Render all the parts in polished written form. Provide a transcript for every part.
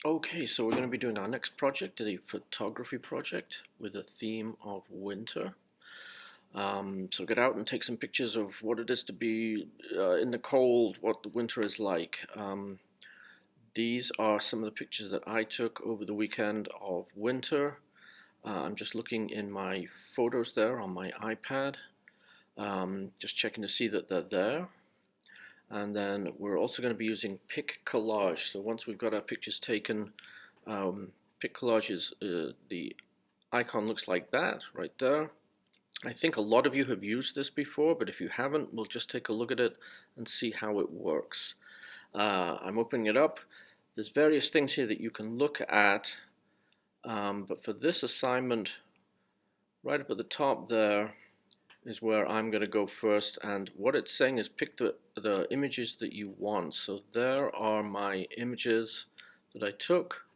Okay, so we're going to be doing our next project, a photography project with a theme of winter. So get out and take some pictures of what it is to be in the cold, what the winter is like. These are some of the pictures that I took over the weekend of winter. I'm just looking in my photos there on my iPad, just checking to see that they're there. And then we're also going to be using PicCollage. So once we've got our pictures taken, PicCollage is the icon looks like that right there. I think a lot of you have used this before, but if you haven't, we'll just take a look at it and see how it works. I'm opening it up. There's various things here that you can look at, but for this assignment, right up at the top there is where I'm going to go first, and what it's saying is pick the images that you want. So there are my images that I took.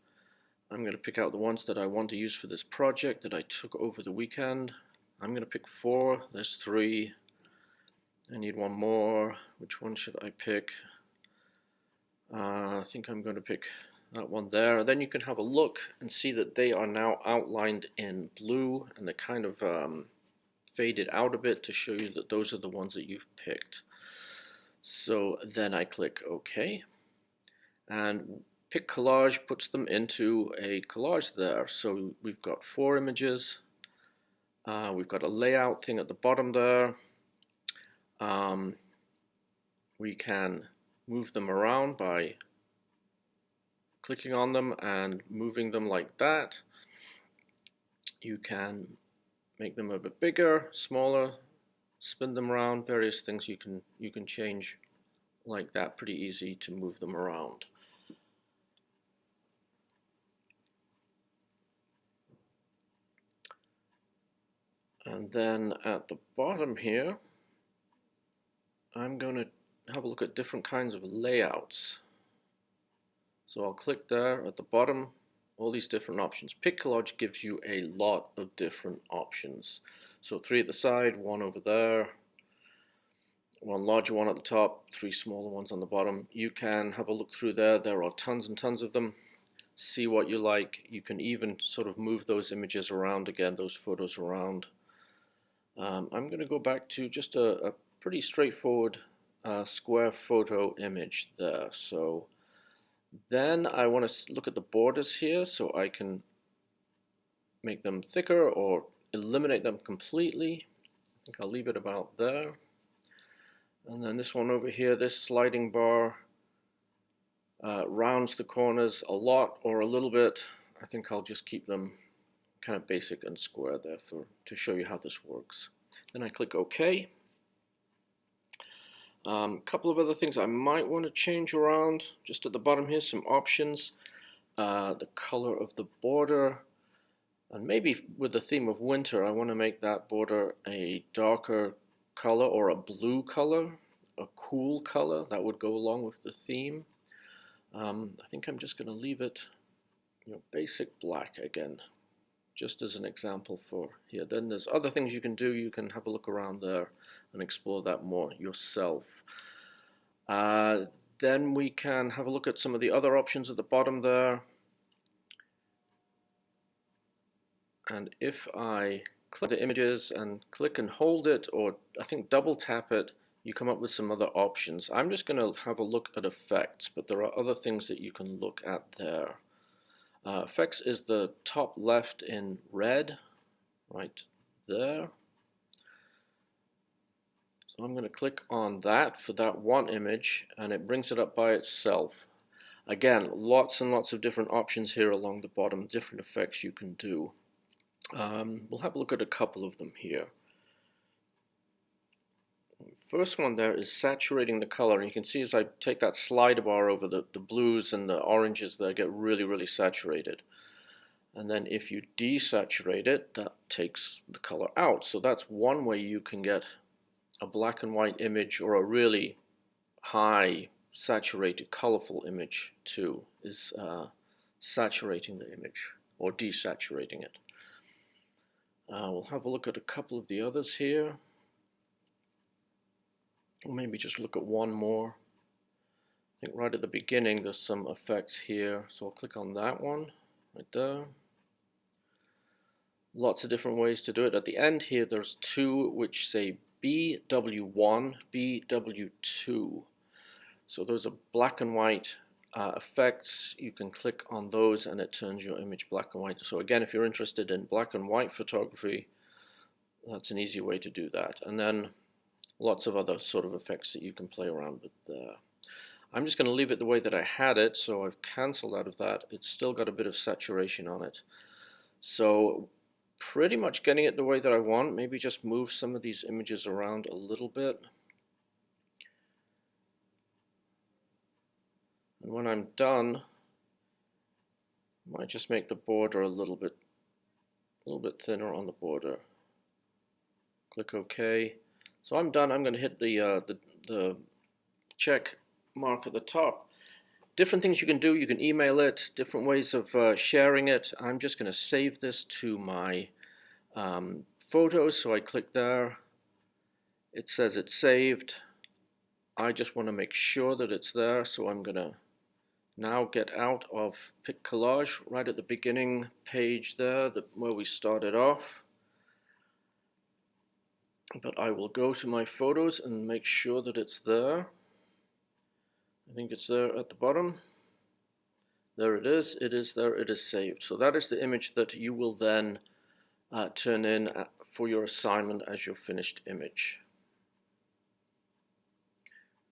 I'm going to pick out the ones that I want to use for this project that I took over the weekend. I'm going to pick 4. There's 3. I need one more. Which one should I pick? I think I'm going to pick that one there. Then you can have a look and see that they are now outlined in blue, and they're kind of faded out a bit to show you that those are the ones that you've picked. So then I click OK, and PicCollage puts them into a collage there. So we've got 4 images. We've got a layout thing at the bottom there. We can move them around by clicking on them and moving them like that. You can make them a bit bigger, smaller, spin them around, various things you can change like that. Pretty easy to move them around. And then at the bottom here, I'm going to have a look at different kinds of layouts. So I'll click there at the bottom, all these different options. PicCollage gives you a lot of different options. So 3 at the side, 1 over there, 1 larger one at the top, 3 smaller ones on the bottom. You can have a look through there. There are tons and tons of them. See what you like. You can even sort of move those images around again, those photos around. I'm going to go back to just a pretty straightforward square photo image there. So then I want to look at the borders here, so I can make them thicker or eliminate them completely. I think I'll leave it about there. And then this one over here, this sliding bar rounds the corners a lot or a little bit. I think I'll just keep them kind of basic and square there to show you how this works. Then I click OK. Couple of other things I might want to change around. Just at the bottom here, some options. The color of the border. And maybe with the theme of winter, I want to make that border a darker color or a blue color, a cool color that would go along with the theme. I think I'm just going to leave it, basic black again, just as an example for here. Then there's other things you can do. You can have a look around there and explore that more yourself. Then we can have a look at some of the other options at the bottom there. And if I click the images and click and hold it, or I think double tap it, you come up with some other options. I'm just going to have a look at effects, but there are other things that you can look at there. Effects is the top left in red, right there. So I'm going to click on that for that one image, and it brings it up by itself. Again, lots and lots of different options here along the bottom, different effects you can do. We'll have a look at a couple of them here. First one there is saturating the color, and you can see as I take that slider bar over the blues and the oranges, they get really, really saturated. And then if you desaturate it, that takes the color out. So that's one way you can get a black and white image or a really high saturated colorful image too, is saturating the image or desaturating it. We'll have a look at a couple of the others here. Or maybe just look at one more. I think right at the beginning there's some effects here, so I'll click on that one right there. Lots of different ways to do it. At the end here there's two which say BW1, BW2. So those are black and white effects. You can click on those and it turns your image black and white. So again, if you're interested in black and white photography, that's an easy way to do that. And then lots of other sort of effects that you can play around with there. I'm just going to leave it the way that I had it, so I've cancelled out of that. It's still got a bit of saturation on it. So pretty much getting it the way that I want. Maybe just move some of these images around a little bit. And when I'm done, I might just make the border a little bit thinner on the border. Click OK. So I'm done. I'm going to hit the check mark at the top. Different things you can do. You can email it, different ways of sharing it. I'm just going to save this to my photos, so I click there. It says it's saved. I just want to make sure that it's there, so I'm going to now get out of PicCollage right at the beginning page there, where we started off. But I will go to my photos and make sure that it's there. I think it's there at the bottom. There it is. It is there. It is saved. So that is the image that you will then turn in for your assignment as your finished image.